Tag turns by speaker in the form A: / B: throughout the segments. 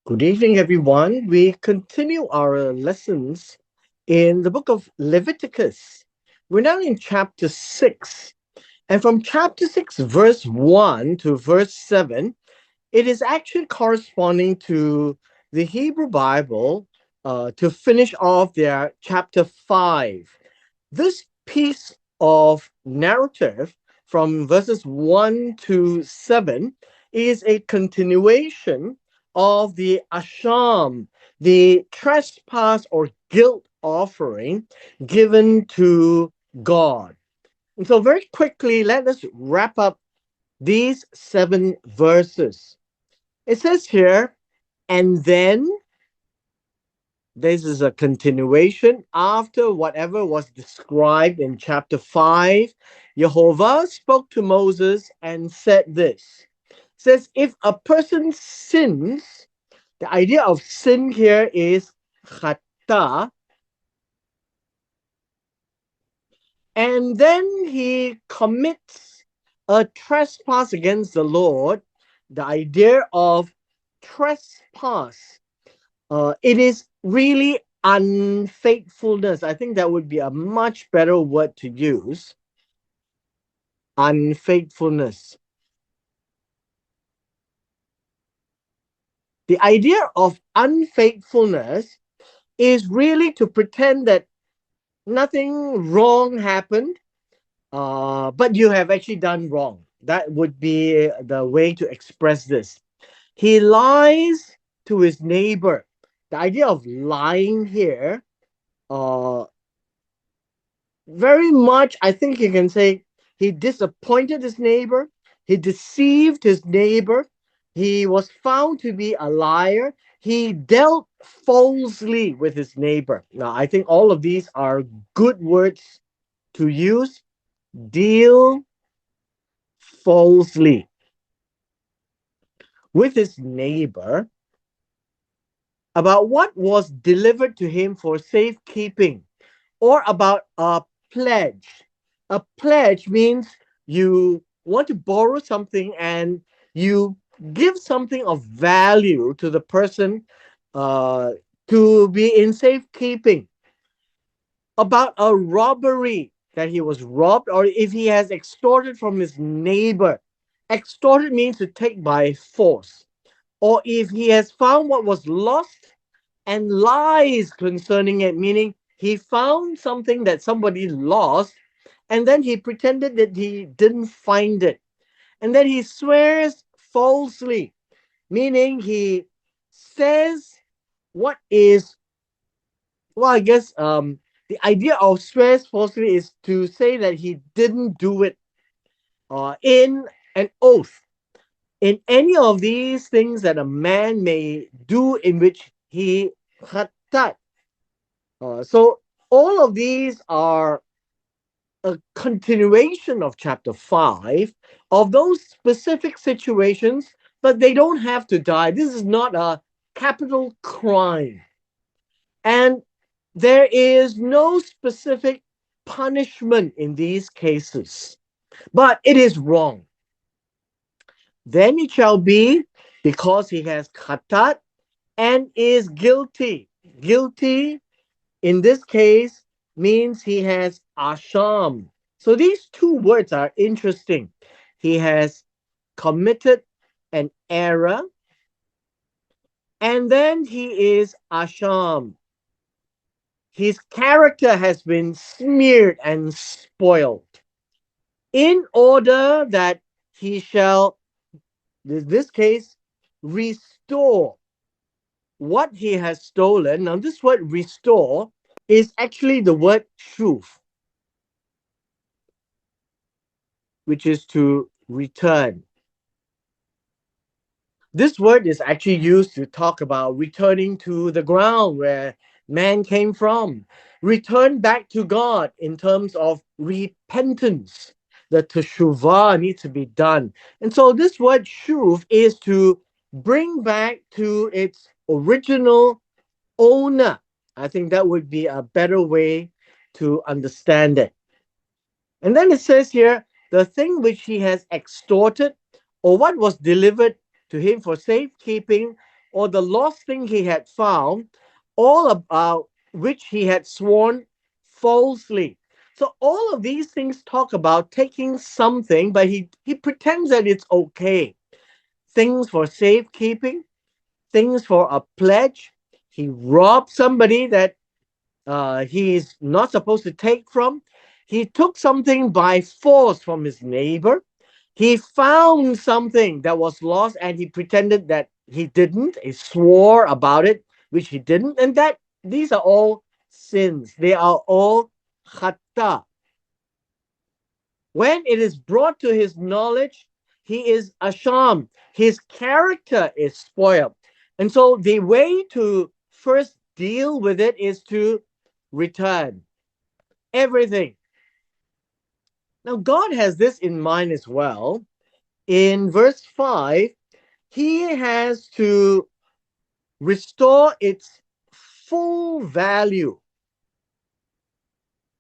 A: Good evening, everyone. We continue our lessons in the book of Leviticus. We're now in chapter 6. And from chapter 6, verse 1 to verse 7, it is actually corresponding to the Hebrew Bible to finish off their chapter 5. This piece of narrative from verses 1 to 7 is a continuation of the asham, the trespass or guilt offering given to God. And so, very quickly, let us wrap up these 7 verses. It says here, and then this is a continuation after whatever was described in chapter 5. Jehovah spoke to Moses and said this. Says if a person sins, the idea of sin here is khata, and then he commits a trespass against the Lord. The idea of trespass, it is really unfaithfulness. I think that would be a much better word to use. Unfaithfulness. The idea of unfaithfulness is really to pretend that nothing wrong happened, but you have actually done wrong. That would be the way to express this. He lies to his neighbor. The idea of lying here, uh, very much, I think you can say he disappointed his neighbor, he deceived his neighbor, he was found to be a liar, he dealt falsely with his neighbor. Now, I think all of these are good words to use. Deal falsely with his neighbor about what was delivered to him for safekeeping, or about a pledge. A pledge means you want to borrow something and you give something of value to the person uh, to be in safekeeping. About a robbery that he was robbed, or if he has extorted from his neighbor. Extorted means to take by force. Or if he has found what was lost and lies concerning it, meaning he found something that somebody lost and then he pretended that he didn't find it. And then he swears falsely, meaning he says what is, well, I guess the idea of swears falsely is to say that he didn't do it in an oath. In any of these things that a man may do in which he khatat. So all of these are a continuation of chapter 5 of those specific situations, but they don't have to die. This is not a capital crime. And there is no specific punishment in these cases, but it is wrong. Then it shall be because he has khatat and is guilty. Guilty in this case means he has asham. So these two words are interesting. He has committed an error and then he is asham. His character has been smeared and spoiled in order that he shall, in this case, restore what he has stolen. Now, this word restore is actually the word shuv, which is to return. This word is actually used to talk about returning to the ground where man came from, return back to God in terms of repentance. The teshuvah needs to be done. And so this word shuv is to bring back to its original owner. I think that would be a better way to understand it. And then it says here, the thing which he has extorted, or what was delivered to him for safekeeping, or the lost thing he had found, all about which he had sworn falsely. So all of these things talk about taking something, but he pretends that it's okay. Things for safekeeping, things for a pledge. He robbed somebody that he's not supposed to take from. He took something by force from his neighbor. He found something that was lost and he pretended that he didn't. He swore about it, which he didn't. And that these are all sins. They are all khata. When it is brought to his knowledge, he is asham. His character is spoiled. And so the way to first deal with it is to return everything. Now, God has this in mind as well. In verse 5, he has to restore its full value.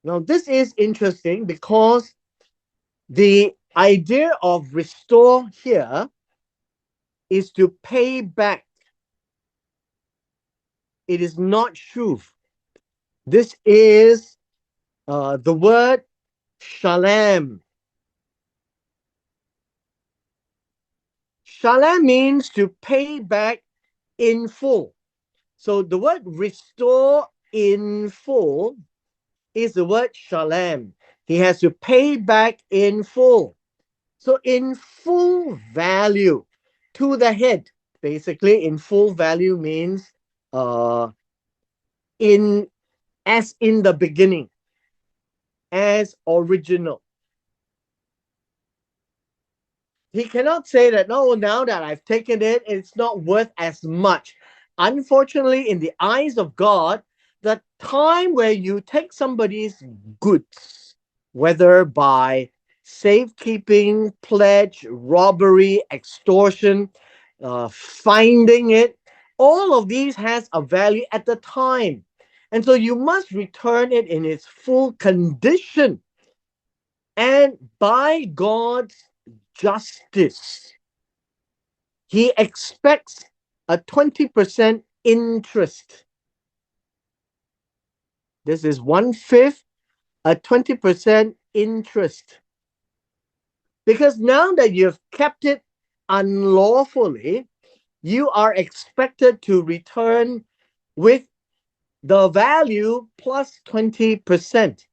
A: Now, this is interesting because the idea of restore here is to pay back. It is not shuv. This is the word shalem. Shalem means to pay back in full. So the word restore in full is the word shalem. He has to pay back in full. So in full value to the head. Basically, in full value means uh in as in the beginning, as original. He cannot say that, no, now that I've taken it, it's not worth as much. Unfortunately, in the eyes of God, the time where you take somebody's goods, whether by safekeeping, pledge, robbery, extortion, finding it, all of these has a value at the time. And so you must return it in its full condition. And by God's justice, he expects a 20% interest. This is 1/5, a 20% interest. Because now that you've kept it unlawfully, you are expected to return with the value plus 20%.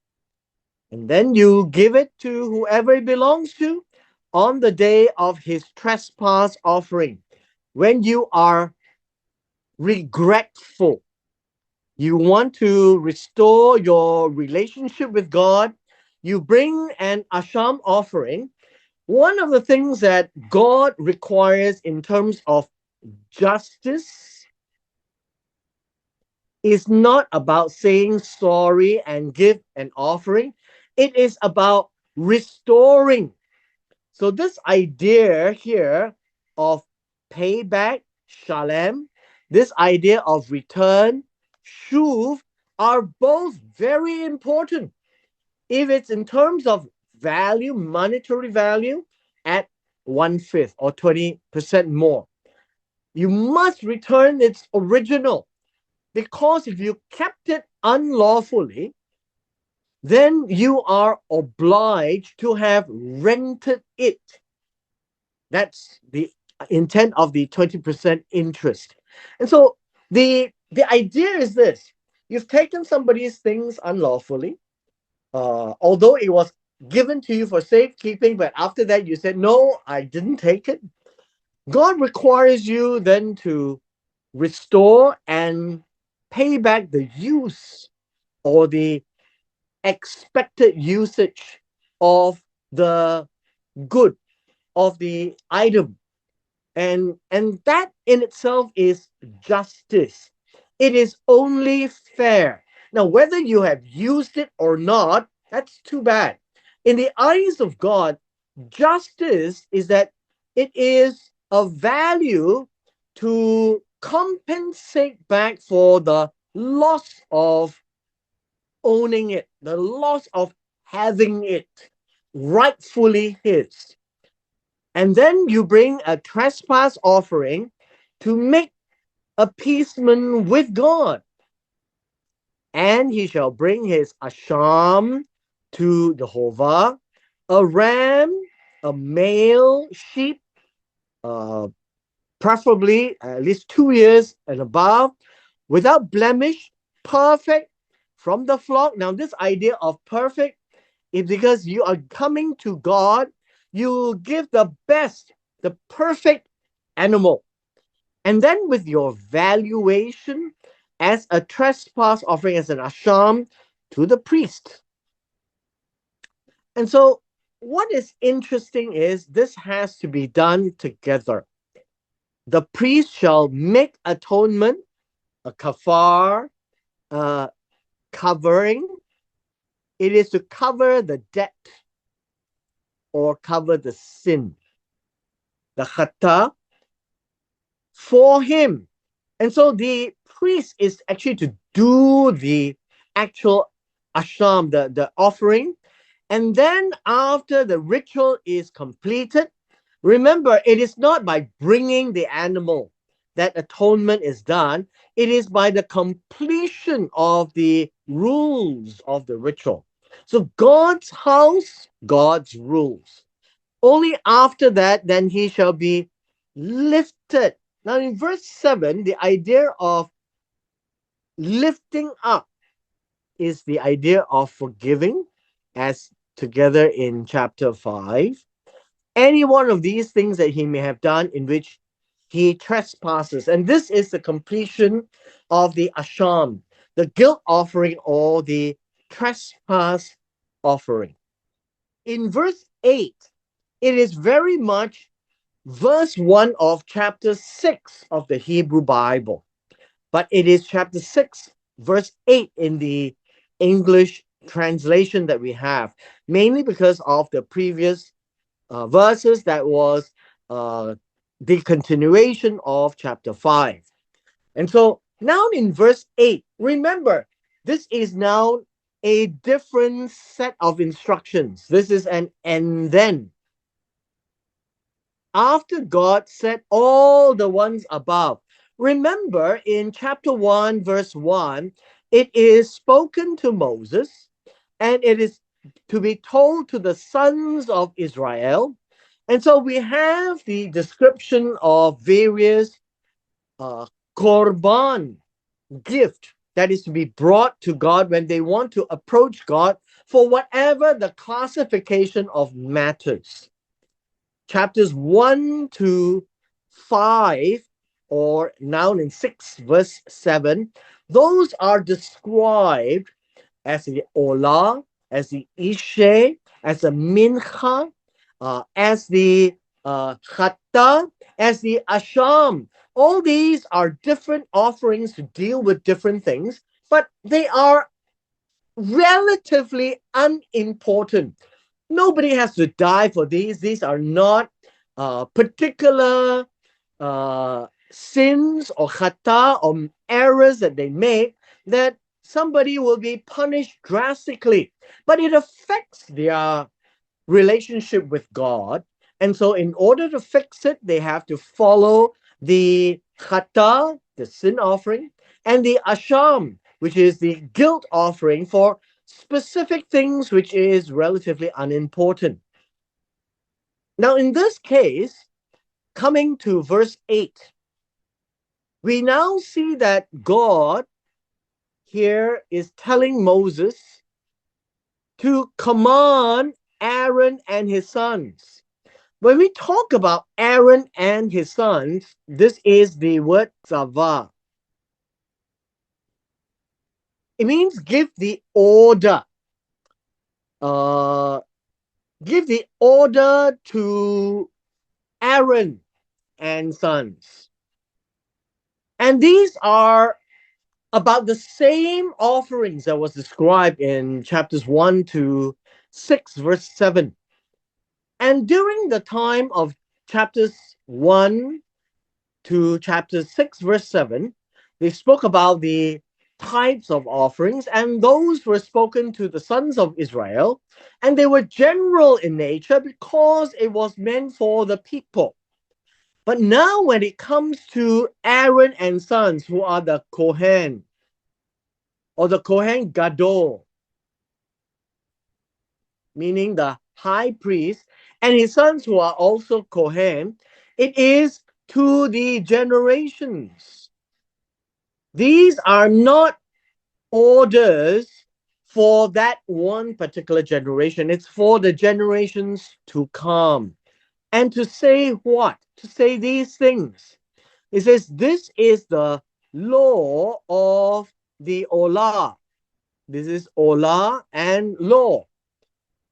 A: And then you give it to whoever it belongs to on the day of his trespass offering. When you are regretful, you want to restore your relationship with God, you bring an asham offering. One of the things that God requires in terms of justice is not about saying sorry and give an offering. It is about restoring. So this idea here of payback, shalem, this idea of return, shuv, are both very important. If it's in terms of value, monetary value, at 1/5 or 20% more, you must return its original. Because if you kept it unlawfully, then you are obliged to have rented it. That's the intent of the 20% interest. And so the idea is this: you've taken somebody's things unlawfully, although it was given to you for safekeeping, but after that you said, no, I didn't take it. God requires you then to restore and pay back the use or the expected usage of the good, of the item. And that in itself is justice. It is only fair. Now, whether you have used it or not, that's too bad. In the eyes of God, justice is that it is of value to compensate back for the loss of owning it, the loss of having it rightfully his. And then you bring a trespass offering to make appeasement with God. And he shall bring his asham to Jehovah, a ram, a male sheep, uh, preferably at least 2 years and above, without blemish, perfect from the flock. Now, this idea of perfect is because you are coming to God, you give the best, the perfect animal. And then with your valuation as a trespass offering, as an asham to the priest. And so, what is interesting is this has to be done together. The priest shall make atonement, a kafar, covering. It is to cover the debt or cover the sin, the khata, for him. And so the priest is actually to do the actual asham, the offering. And then after the ritual is completed, remember, it is not by bringing the animal that atonement is done. It is by the completion of the rules of the ritual. So God's house, God's rules. Only after that, then he shall be lifted. Now, in verse 7, the idea of lifting up is the idea of forgiving, as together in chapter 5. Any one of these things that he may have done in which he trespasses. And this is the completion of the asham, the guilt offering or the trespass offering. In verse 8, it is very much verse 1 of chapter 6 of the Hebrew Bible, but it is chapter 6, verse 8 in the English translation that we have, mainly because of the previous verses that was the continuation of chapter 5. And so now in verse 8, remember, this is now a different set of instructions. This is an and then. After God said all the ones above. Remember in chapter 1, verse 1, it is spoken to Moses and it is to be told to the sons of Israel. And so we have the description of various korban gift that is to be brought to God when they want to approach God for whatever the classification of matters. Chapters 1 to 5, or now in 6, verse 7, those are described as the Olah, as the Ishe, as the Mincha, as the Chata, as the Asham. All these are different offerings to deal with different things, but they are relatively unimportant. Nobody has to die for these. These are not particular sins or khata or errors that they make that somebody will be punished drastically. But it affects their relationship with God. And so in order to fix it, they have to follow the khata, the sin offering, and the asham, which is the guilt offering for specific things which is relatively unimportant. Now, in this case, coming to verse 8, we now see that God here is telling Moses to command Aaron and his sons. When we talk about Aaron and his sons, this is the word zava. It means give the order. Uh, give the order to Aaron and sons. And these are about the same offerings that was described in chapters 1 to 6, verse 7. And during the time of chapters 1 to chapter 6, verse 7, they spoke about the types of offerings, and those were spoken to the sons of Israel, and they were general in nature because it was meant for the people. But now, when it comes to Aaron and sons, who are the Kohen or the Kohen Gadol, meaning the high priest, and his sons, who are also Kohen, it is to the generations. These are not orders for that one particular generation, it's for the generations to come. And to say what? To say these things. It says, this is the law of the Olah. This is Olah and law.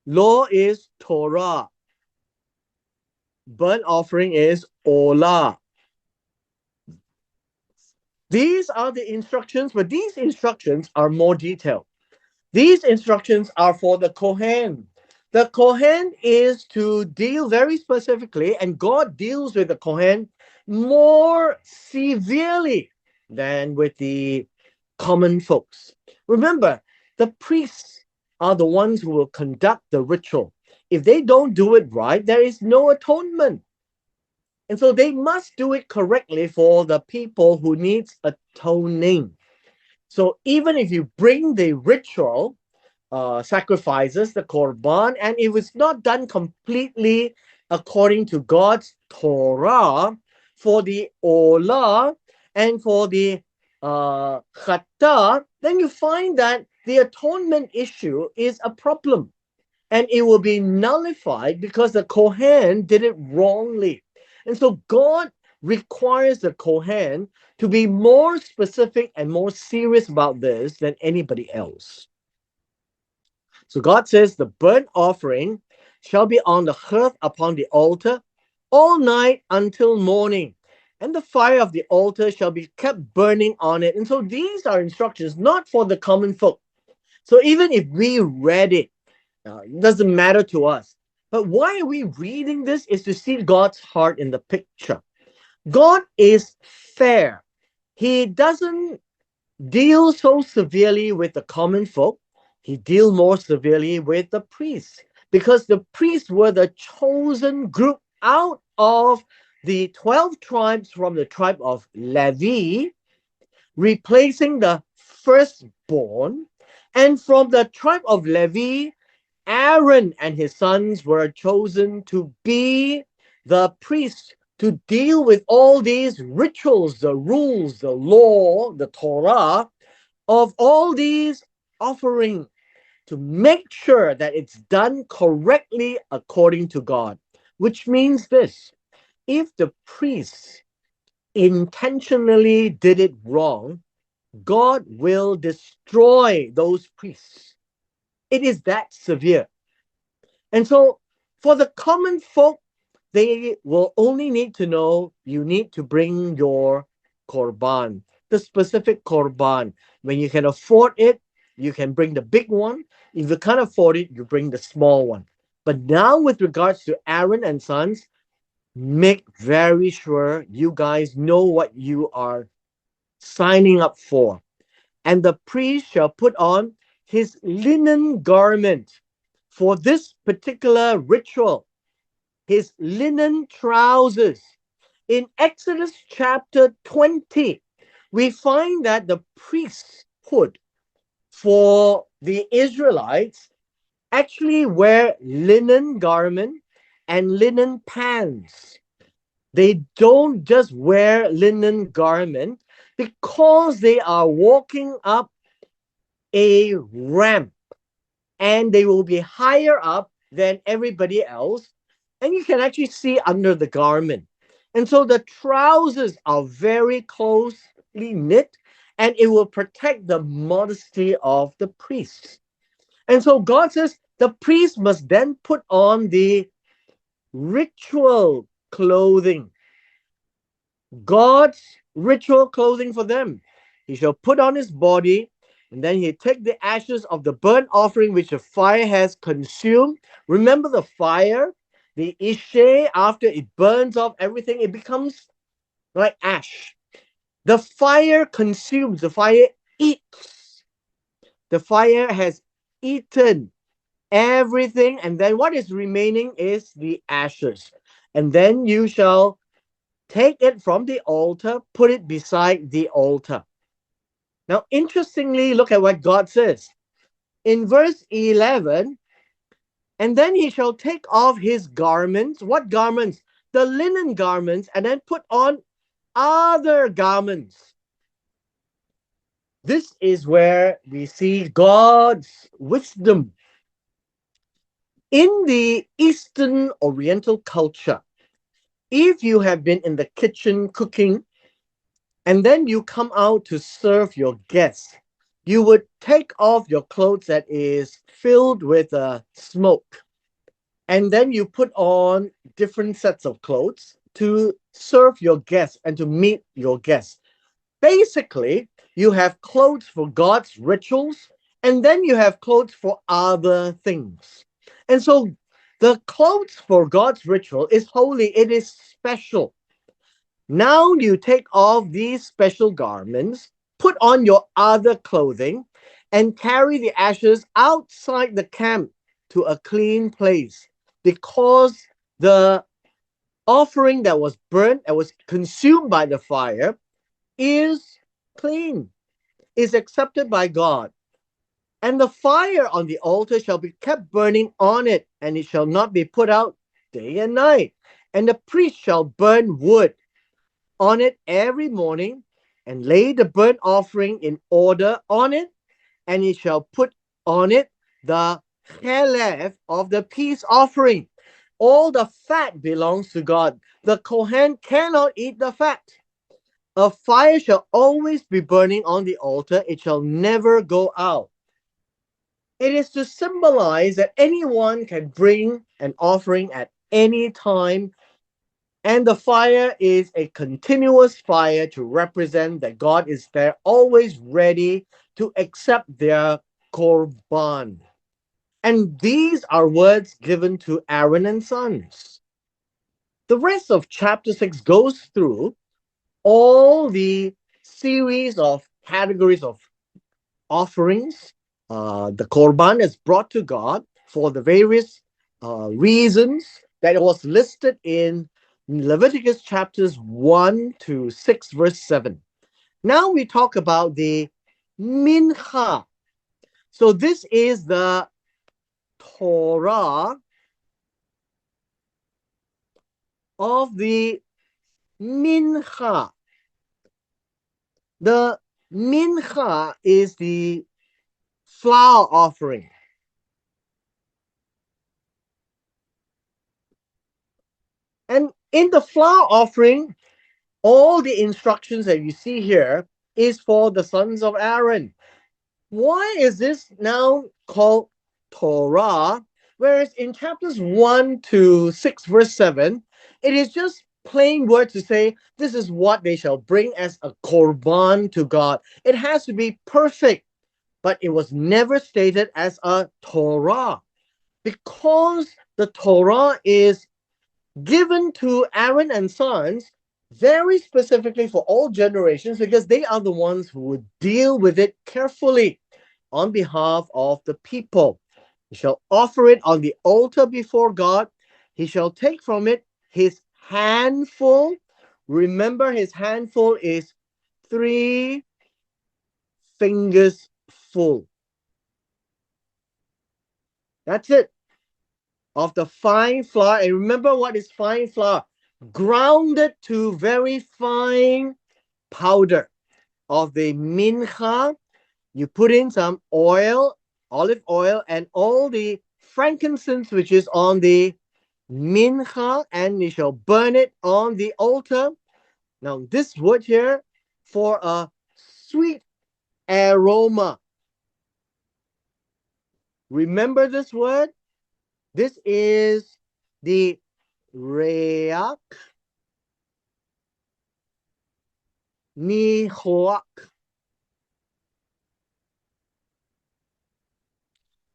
A: Law is Torah. Burnt offering is Olah. These are the instructions, but these instructions are more detailed. These instructions are for the Kohen. The Kohen is to deal very specifically, and God deals with the Kohen more severely than with the common folks. Remember, the priests are the ones who will conduct the ritual. If they don't do it right, there is no atonement. And so they must do it correctly for the people who needs atoning. So even if you bring the ritual sacrifices, the korban, and it was not done completely according to God's Torah for the olah and for the chata, then you find that the atonement issue is a problem, and it will be nullified because the Kohen did it wrongly. And so God requires the Kohen to be more specific and more serious about this than anybody else. So God says, the burnt offering shall be on the hearth upon the altar all night until morning, and the fire of the altar shall be kept burning on it. And so these are instructions not for the common folk. So even if we read it, it doesn't matter to us. But why are we reading this? Is to see God's heart in the picture. God is fair. He doesn't deal so severely with the common folk. He deal more severely with the priests, because the priests were the chosen group out of the 12 tribes from the tribe of Levi, replacing the firstborn. And from the tribe of Levi, Aaron and his sons were chosen to be the priests, to deal with all these rituals, the rules, the law, the Torah of all these offerings, to make sure that it's done correctly according to God. Which means this: if the priests intentionally did it wrong, God will destroy those priests. It is that severe. And so, for the common folk, they will only need to know you need to bring your korban, the specific korban. When you can afford it, you can bring the big one. If you can't afford it, you bring the small one. But now, with regards to Aaron and sons, make very sure you guys know what you are signing up for. And the priest shall put on his linen garment for this particular ritual, his linen trousers. In Exodus chapter 20, we find that the priesthood for the Israelites actually wear linen garment and linen pants. They don't just wear linen garment because they are walking up a ramp, and they will be higher up than everybody else. And you can actually see under the garment. And so the trousers are very closely knit, and it will protect the modesty of the priests. And so God says the priest must then put on the ritual clothing, God's ritual clothing for them. He shall put on his body, and then he take the ashes of the burnt offering which the fire has consumed. Remember the fire, the ishe, after it burns off everything, it becomes like ash. The fire consumes, the fire eats. The fire has eaten everything, and then what is remaining is the ashes. And then you shall Take it from the altar, put it beside the altar. Now, interestingly, look at what God says. In verse 11, and then he shall take off his garments. What garments? The linen garments, and then put on other garments. This is where we see God's wisdom. In the Eastern Oriental culture, if you have been in the kitchen cooking and then you come out to serve your guests, you would take off your clothes that is filled with smoke. And then you put on different sets of clothes to serve your guests and to meet your guests. Basically, you have clothes for God's rituals, and then you have clothes for other things. And so the clothes for God's ritual is holy, it is special. Now you take off these special garments, put on your other clothing, and carry the ashes outside the camp to a clean place, because the offering that was burnt, that was consumed by the fire, is clean, is accepted by God. And the fire on the altar shall be kept burning on it, and it shall not be put out day and night. And the priest shall burn wood on it every morning, and lay the burnt offering in order on it, and he shall put on it the chelef of the peace offering. All the fat belongs to God. The Kohen cannot eat the fat. A fire shall always be burning on the altar, it shall never go out. It is to symbolize that anyone can bring an offering at any time, and the fire is a continuous fire to represent that God is there, always ready to accept their korban. And these are words given to Aaron and sons. The rest of chapter 6 goes through all the series of categories of offerings. The korban is brought to God for the various reasons that was listed in Leviticus chapters 1 to 6, verse 7. Now we talk about the mincha. So this is the Torah of the mincha. The mincha is the flour offering. And in the flour offering, all the instructions that you see here is for the sons of Aaron. Why is this now called Torah? Whereas in chapters 1 to 6, verse 7, it is just plain words to say this is what they shall bring as a korban to God. It has to be perfect, but it was never stated as a Torah, because the Torah is given to Aaron and sons very specifically for all generations, because they are the ones who would deal with it carefully on behalf of the people. He shall offer it on the altar before God. He shall take from it his handful. Remember, his handful is 3 fingers full. That's it. Of the fine flour. And remember what is fine flour? Grounded to very fine powder of the mincha. You put in some oil, olive oil, and all the frankincense which is on the mincha, and you shall burn it on the altar. Now, this word here, for a sweet aroma. Remember this word? This is the reach nihoak.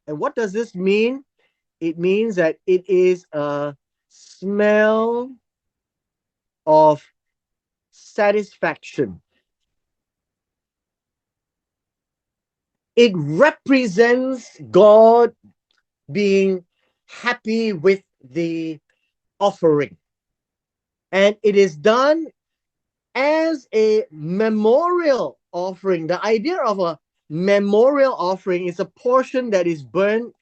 A: And what does this mean? It means that it is a smell of satisfaction. It represents God being happy with the offering. And it is done as a memorial offering. The idea of a memorial offering is a portion that is burnt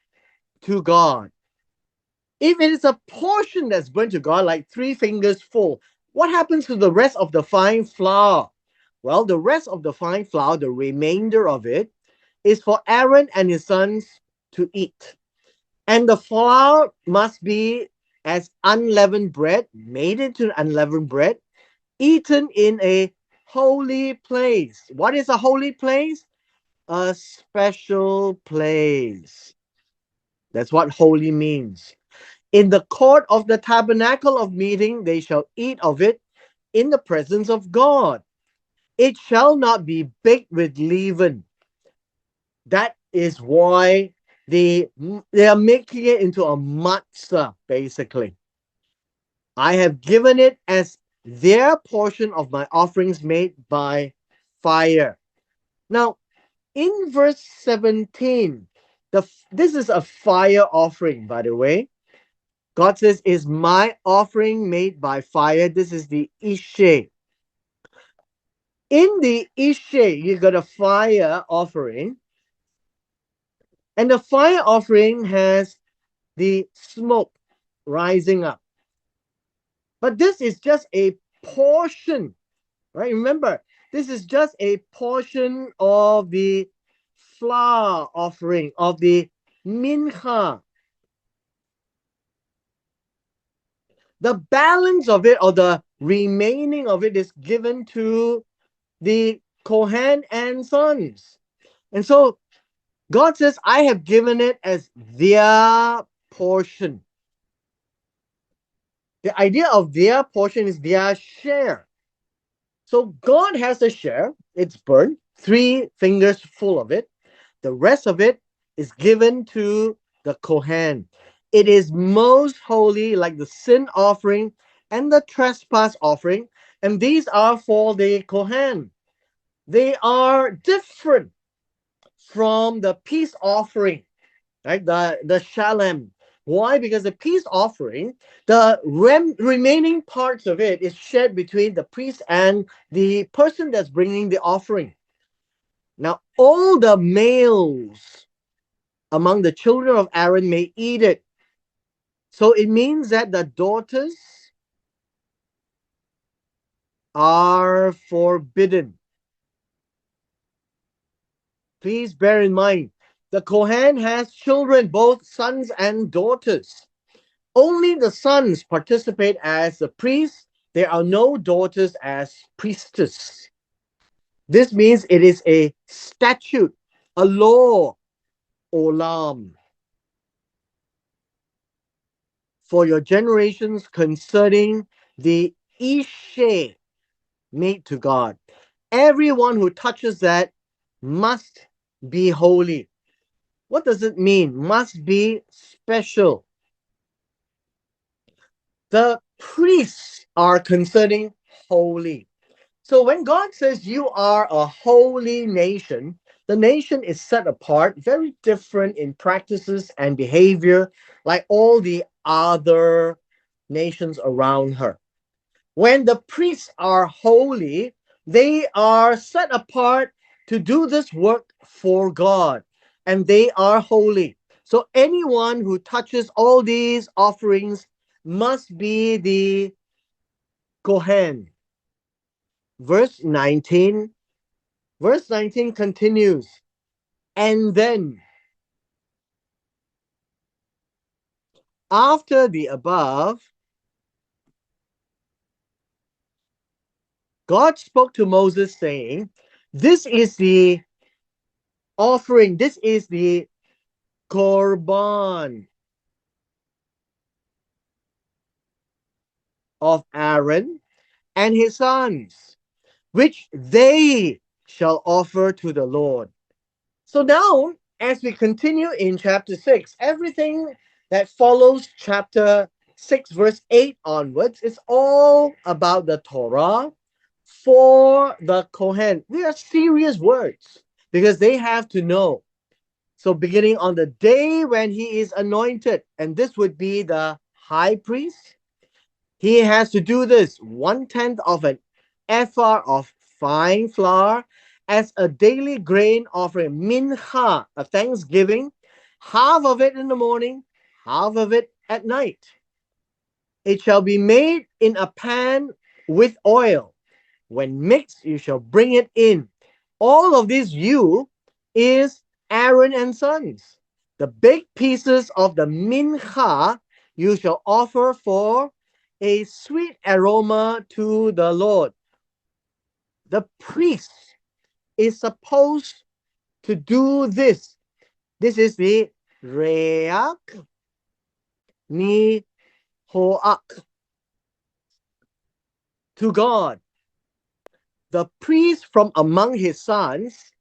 A: to God. If it is a portion that's burnt to God, like 3 fingers full, what happens to the rest of the fine flour? Well, the rest of the fine flour, the remainder of it, is for Aaron and his sons to eat. And the flour must be as unleavened bread, made into unleavened bread, eaten in a holy place. What is a holy place? A special place. That's what holy means. In the court of the tabernacle of meeting, they shall eat of it in the presence of God. It shall not be baked with leaven. That is why they are making it into a matzah, basically. I have given it as their portion of my offerings made by fire. Now, in verse 17, this is a fire offering, by the way. God says, is my offering made by fire? This is the Ishe. In the Ishe, you got a fire offering, and the fire offering has the smoke rising up. But this is just a portion, right? Remember, this is just a portion of the flour offering, of the mincha. The balance of it, or the remaining of it, is given to the Kohen and sons. And so God says, I have given it as their portion. The idea of their portion is their share. So God has a share, it's burnt, 3 fingers full of it. The rest of it is given to the Kohen. It is most holy, like the sin offering and the trespass offering. And these are for the Kohen. They are different from the peace offering, right? The shalem. Why? Because the peace offering, the remaining parts of it is shared between the priest and the person that's bringing the offering. Now, all the males among the children of Aaron may eat it. So it means that the daughters are forbidden. Please bear in mind, the Kohen has children, both sons and daughters. Only the sons participate as a priest. There are no daughters as priestess. This means it is a statute, a law, olam, for your generations concerning the Ishe made to God. Everyone who touches that must be holy. What does it mean? Must be special. The priests are concerning holy. So when God says you are a holy nation, the nation is set apart, very different in practices and behavior, like all the other nations around her. When the priests are holy, they are set apart to do this work for God, and they are holy. So anyone who touches all these offerings must be the Kohen. Verse 19, verse 19 continues, and then after the above, God spoke to Moses saying, this is the offering, this is the korban of Aaron and his sons, which they shall offer to the Lord. So now, as we continue in chapter 6, everything that follows chapter 6, verse 8 onwards is all about the Torah for the Kohen. They are serious words because they have to know. So, beginning on the day when he is anointed, and this would be the high priest, He has to do this 1/10 of an ephah of fine flour as a daily grain offering, mincha, a thanksgiving, half of it in the morning, half of it at night. It shall be made in a pan with oil. When mixed, you shall bring it in. All of this you is Aaron and sons. The big pieces of the mincha you shall offer for a sweet aroma to the Lord. The priest is supposed to do this. This is the reak ni hoak to God. The priest from among his sons.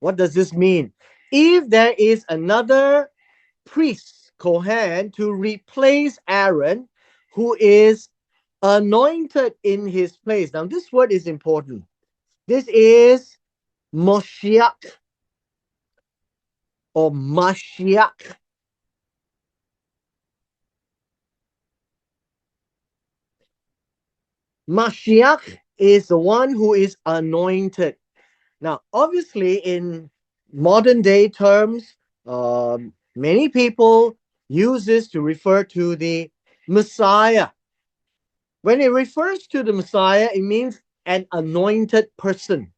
A: What does this mean? If there is another priest, Kohen, to replace Aaron, who is anointed in his place. Now, this word is important. This is Moshiach or Mashiach. Mashiach is the one who is anointed. Now, obviously, in modern day terms, many people use this to refer to the Messiah. When it refers to the Messiah, it means an anointed person.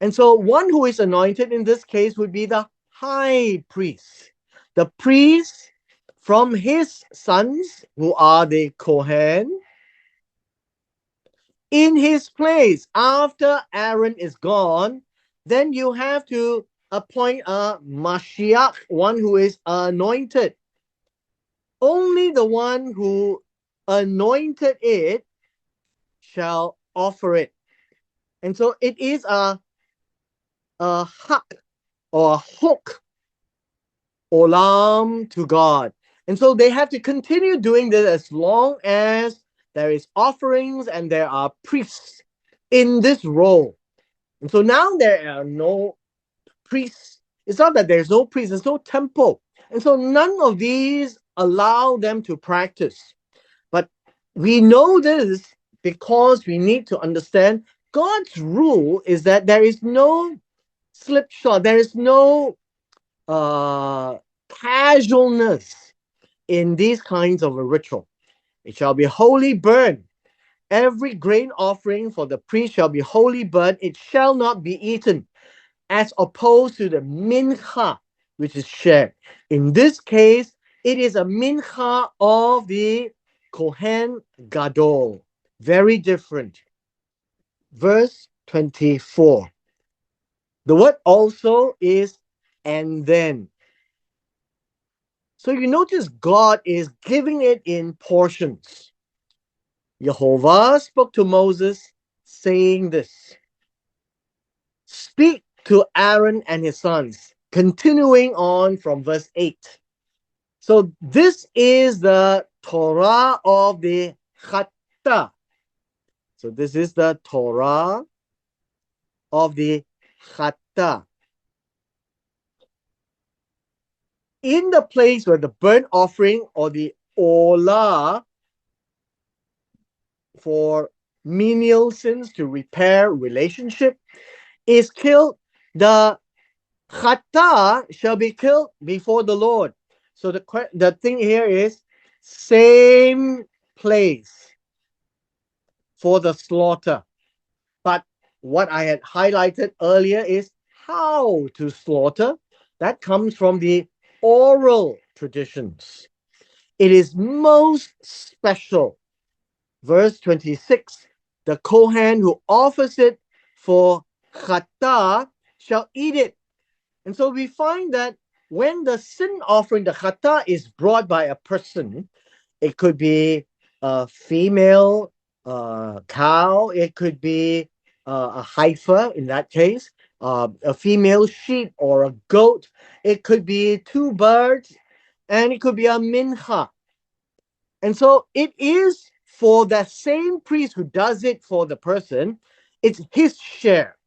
A: And so, one who is anointed in this case would be the high priest. The priest from his sons, who are the Kohen, in his place after Aaron is gone, then you have to appoint a Mashiach, one who is anointed. Only the one who anointed it shall offer it. And so it is a hak or a hook olam to God. And so they have to continue doing this as long as there is offerings and there are priests in this role. And so now there are no priests. It's not that there's no priest, there's no temple. And so none of these allow them to practice. But we know this because we need to understand God's rule is that there is no slipshod, there is no uh, casualness in these kinds of a ritual. It shall be wholly burned. Every grain offering for the priest shall be wholly burnt. It shall not be eaten, as opposed to the mincha, which is shared. In this case, it is a mincha of the Kohen Gadol. Very different. Verse 24. The word also is and then. So you notice God is giving it in portions. Jehovah spoke to Moses, saying this: Speak to Aaron and his sons, continuing on from verse 8. So this is the Torah of the Chatta. So this is the Torah of the Chatta. In the place where the burnt offering or the Olah for menial sins to repair relationship is killed, the Chata shall be killed before the Lord. So the thing here is same place for the slaughter. But what I had highlighted earlier is how to slaughter. That comes from the oral traditions. It is most special. Verse 26, the Kohen who offers it for Chata shall eat it. And so we find that when the sin offering, the Chata, is brought by a person, it could be a female cow, it could be a heifer in that case, a female sheep or a goat, it could be two birds, and it could be a mincha. And so it is for that same priest who does it for the person, it's his share.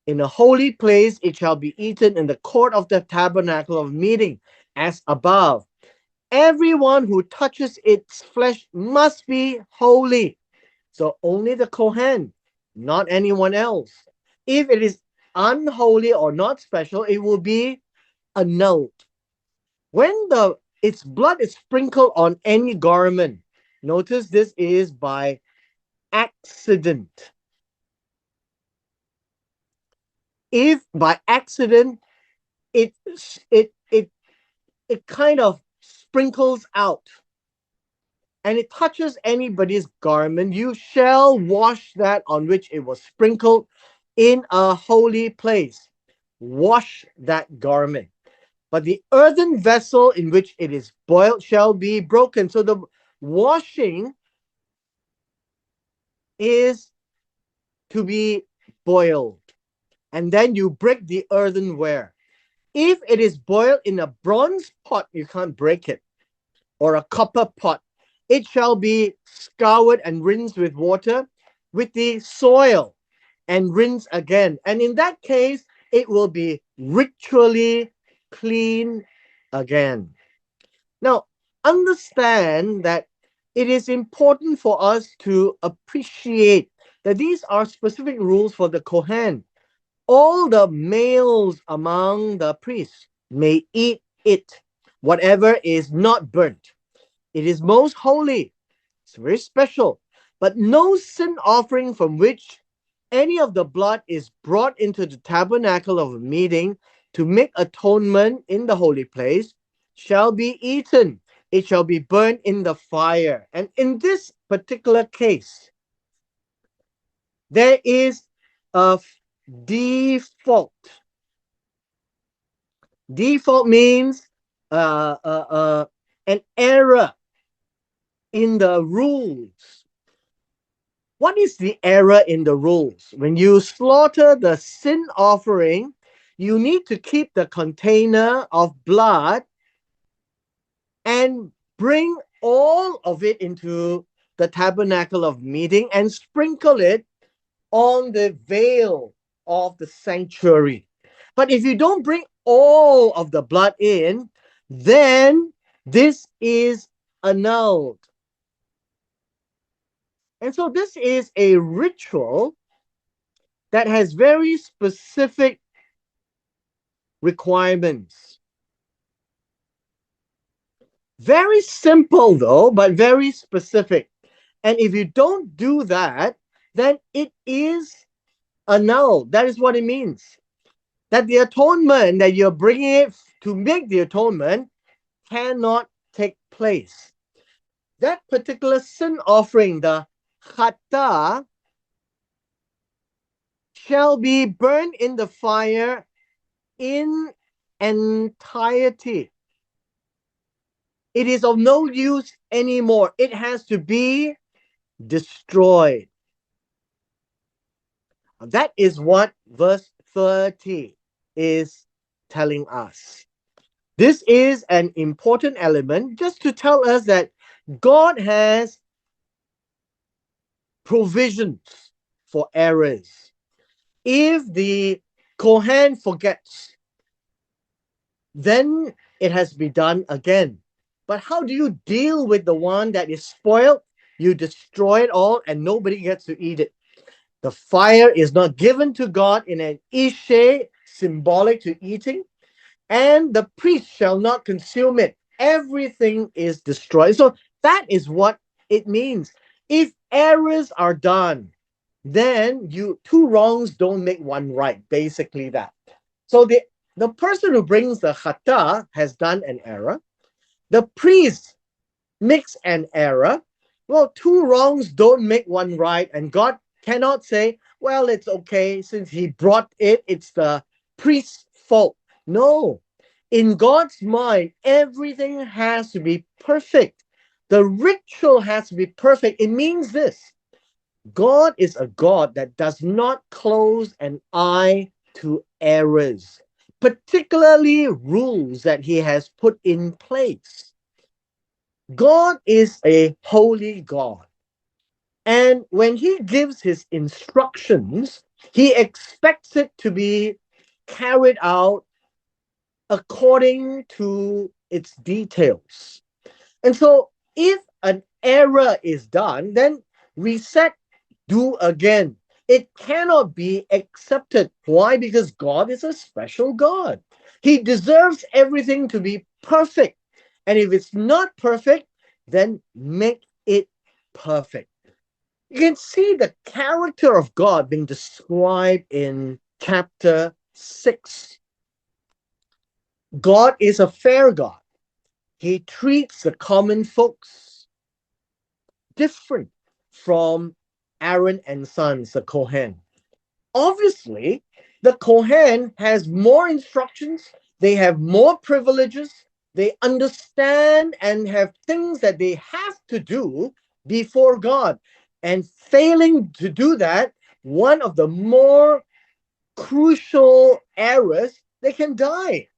A: In a holy place, it shall be eaten in the court of the tabernacle of meeting, as above. Everyone who touches its flesh must be holy. So only the Kohen, not anyone else. If it is unholy or not special, it will be annulled. When the its blood is sprinkled on any garment, notice this is by accident. If by accident it it it it kind of sprinkles out and it touches anybody's garment, you shall wash that on which it was sprinkled in a holy place. Wash that garment. But the earthen vessel in which it is boiled shall be broken. So the washing is to be boiled. And then you break the earthenware. If it is boiled in a bronze pot, you can't break it, or a copper pot. It shall be scoured and rinsed with water, with the soil, and rinse again. And in that case, it will be ritually clean again. Now, understand that it is important for us to appreciate that these are specific rules for the Kohen. All the males among the priests may eat it, whatever is not burnt. It is most holy. It's very special. But no sin offering from which any of the blood is brought into the tabernacle of a meeting to make atonement in the holy place shall be eaten. It shall be burned in the fire. And in this particular case, there is a default. Default means an error in the rules. What is the error in the rules? When you slaughter the sin offering, you need to keep the container of blood and bring all of it into the tabernacle of meeting and sprinkle it on the veil of the sanctuary. But if you don't bring all of the blood in, then this is annulled. And so this is a ritual that has very specific requirements. Very simple though, but very specific. And if you don't do that, then it is annulled. That is what it means. That the atonement that you're bringing it to make the atonement cannot take place. That particular sin offering, the chata, shall be burned in the fire in entirety. It is of no use anymore. It has to be destroyed. That is what verse 30 is telling us. This is an important element just to tell us that God has provisions for errors. If the Kohen forgets, then it has to be done again. But how do you deal with the one that is spoiled? You destroy it all and nobody gets to eat it. The fire is not given to God in an ishe, symbolic to eating, and the priest shall not consume it. Everything is destroyed. So that is what it means. If errors are done, then two wrongs don't make one right. Basically that. So the person who brings the chata has done an error. The priest makes an error. Well, two wrongs don't make one right, and God cannot say, well, it's okay since he brought it, it's the priest's fault. No. In God's mind, everything has to be perfect. The ritual has to be perfect. It means this: God is a God that does not close an eye to errors, particularly rules that he has put in place. God is a holy God. And when he gives his instructions, he expects it to be carried out according to its details. And so if an error is done, then reset, do again. It cannot be accepted. Why? Because God is a special God. He deserves everything to be perfect. And if it's not perfect, then make it perfect. You can see the character of God being described in chapter 6. God is a fair God. He treats the common folks different from Aaron and sons, the Kohen. Obviously, the Kohen has more instructions, they have more privileges, they understand and have things that they have to do before God. And failing to do that, one of the more crucial errors, they can die.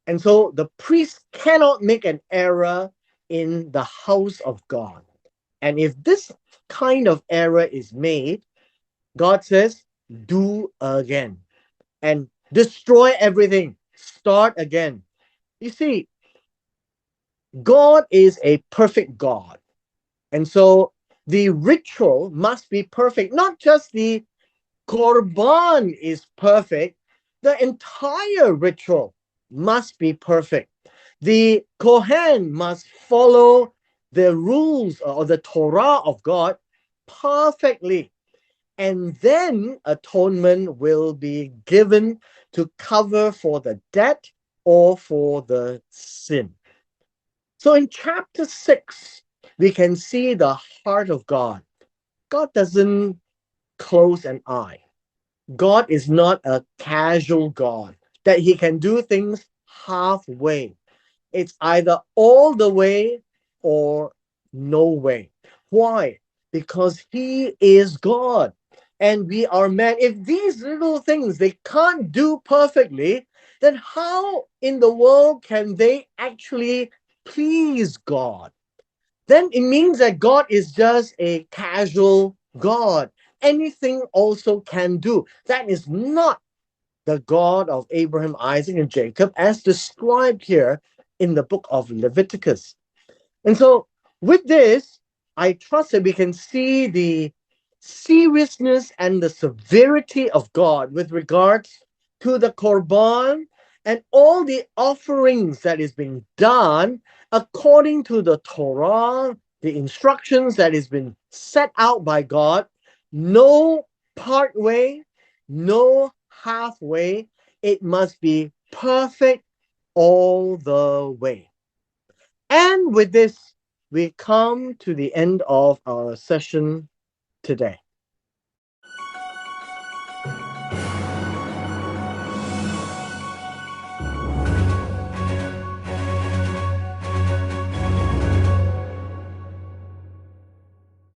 A: And so the priest cannot make an error in the house of God. And if this kind of error is made, God says, do again and destroy everything. Start again. You see, God is a perfect God. And so the ritual must be perfect. Not just the korban is perfect, the entire ritual must be perfect. The Kohen must follow the rules or the Torah of God perfectly. And then atonement will be given to cover for the debt or for the sin. So in chapter 6, we can see the heart of God. God doesn't close an eye. God is not a casual God that he can do things halfway. It's either all the way or no way. Why? Because he is God and we are man. If these little things they can't do perfectly, then how in the world can they actually please God? Then it means that God is just a casual God. Anything also can do. That is not the God of Abraham, Isaac, and Jacob, as described here in the book of Leviticus. And so, with this, I trust that we can see the seriousness and the severity of God with regards to the Korban and all the offerings that is being done according to the Torah, the instructions that is been set out by God. No part way, no halfway. It must be perfect all the way. And with this, we come to the end of our session today.